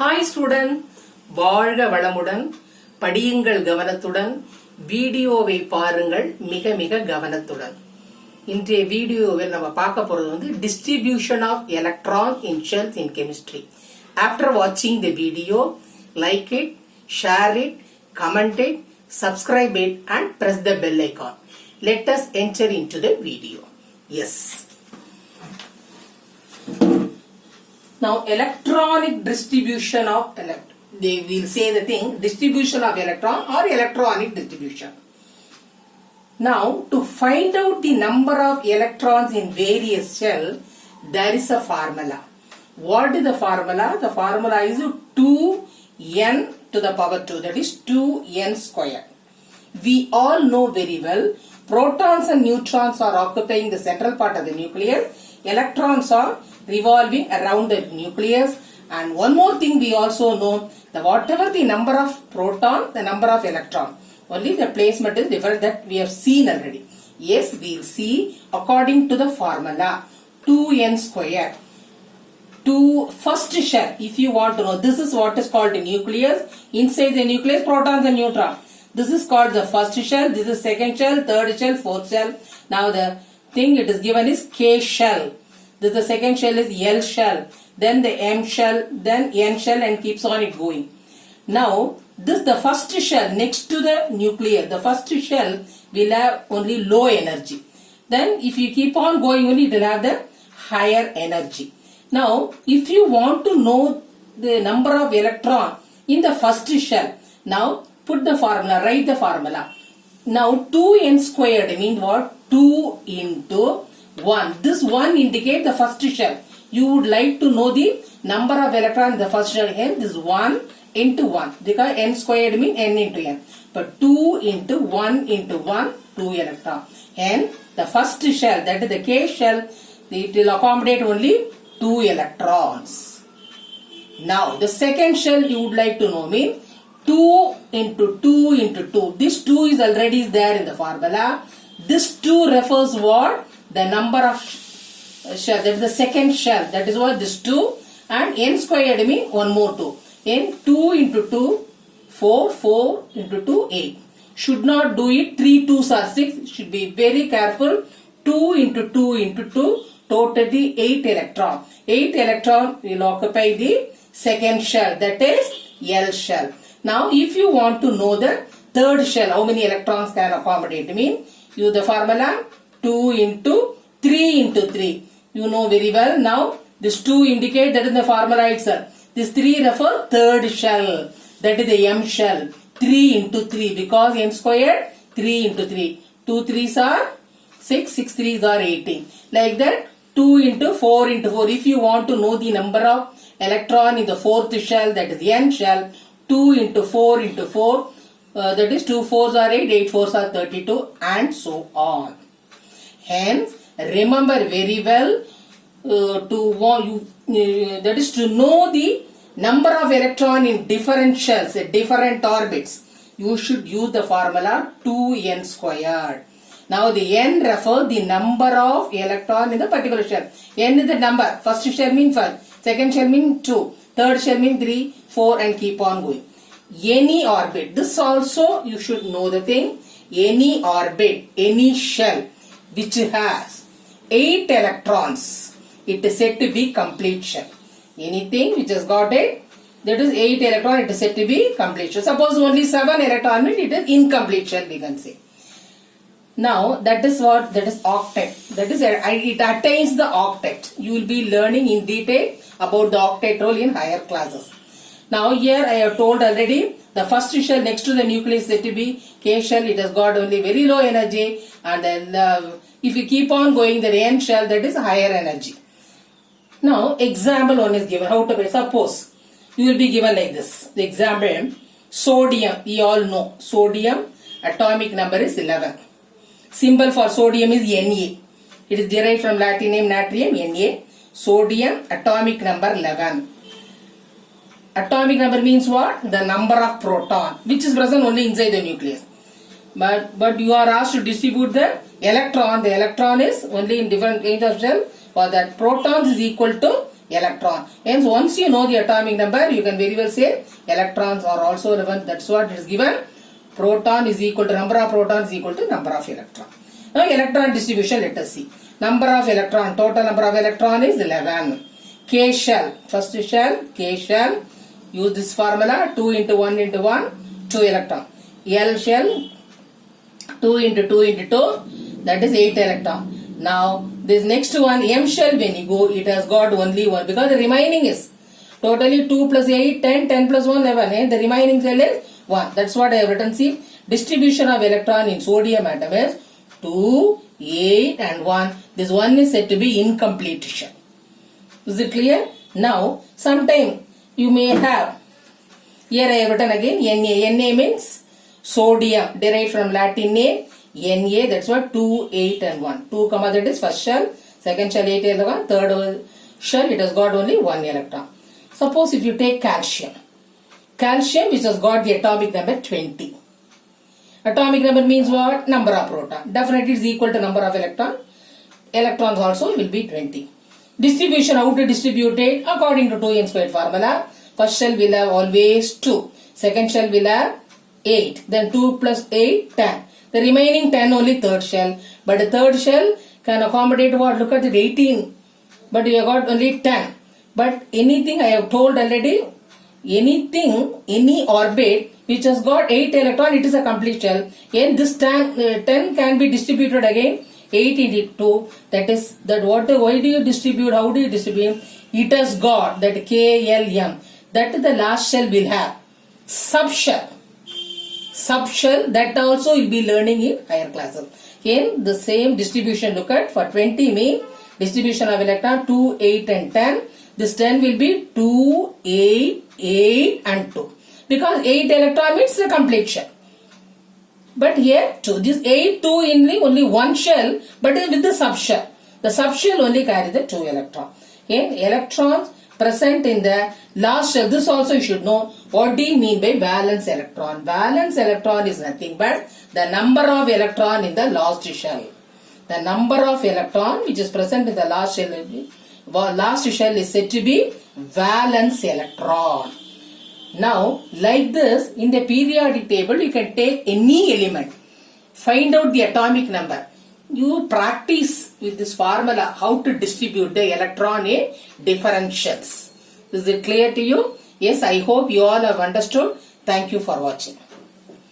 Hi student, வாழ்க வளமுடன். படியுங்கள் கவனத்துடன், வீடியோவை பாருங்கள் மிக மிக கவனத்துடன். இன்றைய வீடியோவில் நம்ம பார்க்க போறது distribution of electron in shells in chemistry. After watching the video, like it, share it, comment it, subscribe it and press the bell icon. Let us enter into the video. Yes. Now electronic distribution of they will say the thing distribution of electron or electronic distribution. Now to find out the number of electrons in various shells, there is a formula. What is the formula? The formula is 2n to the power 2, that is 2n square. We all know very well protons and neutrons are occupying the central part of the nucleus. Electrons are revolving around the nucleus, and one more thing we also know that whatever the number of proton, the number of electron, only the placement is different, that we have seen already. Yes, we will see according to the formula 2n square. To first shell, if you want to know, this is what is called the nucleus. Inside the nucleus, protons and neutrons. This is called the first shell, this is second shell, third shell, fourth shell. Now the thing it is given is K shell. This the second shell is L shell, then the M shell, then N shell, and keeps on it going. Now this the first shell next to the nucleus. The first shell will have only low energy. Then if you keep on going only it will have the higher energy. Now if you want to know the number of electron in the first shell, now put the formula, write the formula. Now 2n squared means what? 2 into 1. This 1 indicates the first shell. You would like to know the number of electrons in the first shell. Hence this 1 into 1. Because n squared means n into n. But 2 into 1 into 1, 2 electrons. Hence the first shell, that is the K shell, it will accommodate only 2 electrons. Now the second shell you would like to know means 2 into 2 into 2. This 2 is already there in the formula. This 2 refers what? The number of shell, that is the second shell, that is what this 2, and n squared means one more 2. In 2 into 2, 4, 4 into 2, 8. Should not do it 3 2s are 6, should be very careful. 2 into 2 into 2, totally 8 electron. 8 electron will occupy the second shell, that is L shell. Now if you want to know the third shell, how many electrons can accommodate, mean use the formula 2 into 3 into 3. You know very well. Now this 2 indicate that is the formula itself. This 3 refer third shell, that is the M shell. 3 into 3 because n squared 3 into 3. 2 3s are 6, 6 3s are 18. Like that 2 into 4 into 4. If you want to know the number of electron in the fourth shell, that is N shell, 2 into 4 into 4, that is 2 4s are 8, 8 4s are 32, and so on. Hence, remember very well that is to know the number of electron in different shells, different orbits. You should use the formula 2n squared. Now the n refers the number of electron in the particular shell. N is the number. First shell means 5, second shell means 2, third shell means 3, 4, and keep on going. Any orbit. This also you should know the thing. Any orbit, any shell which has 8 electrons, it is said to be complete shell. Anything which has got it, that is 8 electrons, it is said to be complete shell. Suppose only 7 electrons, it is incomplete shell, we can say. Now that is what? That is octet. That is it attains the octet. You will be learning in detail about the octet role in higher classes. Now here I have told already the first shell next to the nucleus is said to be K shell. It has got only very low energy, and then if you keep on going the N shell, that is higher energy. Now example one is given. How to be? Suppose you will be given like this. The example: sodium. We all know sodium atomic number is 11. Symbol for sodium is Na. It is derived from Latin name natrium, Na. Sodium atomic number 11. Atomic number means what? The number of proton which is present only inside the nucleus. But you are asked to distribute the electron. The electron is only in different kinds of shell. For that protons is equal to electron. Hence, once you know the atomic number, you can very well say electrons are also relevant. That's what is given. Proton is equal to number of protons is equal to number of electron. Now, electron distribution, let us see. Number of electron, total number of electron is 11. K shell, first shell, K shell. Use this formula, 2 into 1 into 1, 2 electron. L shell, 2 into 2 into 2, that is 8 electron. Now, this next one, M shell, when you go, it has got only 1, because the remaining is totally 2 plus 8, 10, 10 plus 1, 11, and the remaining cell is 1. That's what I have written. See, distribution of electron in sodium atom is 2, 8 and 1. This 1 is said to be incomplete shell. Is it clear? Now, sometime you may have, here I have written again, Na. Na means sodium, derived from Latin name, Na, that's what 2, 8 and 1. 2, that is first shell, second shell 8 electron, third shell it has got only 1 electron. Suppose if you take calcium, calcium which has got the atomic number 20. Atomic number means what? Number of proton. Definitely it is equal to number of electron. Electrons also will be 20. Distribution, how to distribute it? According to 2n squared formula. First shell will have always 2. Second shell will have 8. Then 2 plus 8, 10. The remaining 10 only third shell. But the third shell can accommodate what? Look at it, 18. But you have got only 10. But anything I have told already, anything, any orbit which has got 8 electron, it is a complete shell. And this 10 can be distributed again. 8 into 2, that is, that what, why do you distribute, how do you distribute? It has got that KLM, that the last shell will have. Subshell, that also will be learning in higher classes. In the same distribution, look at, for 20 mean, distribution of electron 2, 8 and 10. This 10 will be 2, 8, 8 and 2. Because 8 electron means the complete shell. But here, this 8, 2 in only one shell, but with the subshell. The subshell only carries the 2 electron. Okay? Electrons present in the last shell. This also you should know. What do you mean by valence electron? Valence electron is nothing but the number of electron in the last shell. The number of electron which is present in the last shell is said to be valence electron. Now, like this, in the periodic table, you can take any element, find out the atomic number. You practice with this formula how to distribute the electron in different shells. Is it clear to you? Yes, I hope you all have understood. Thank you for watching.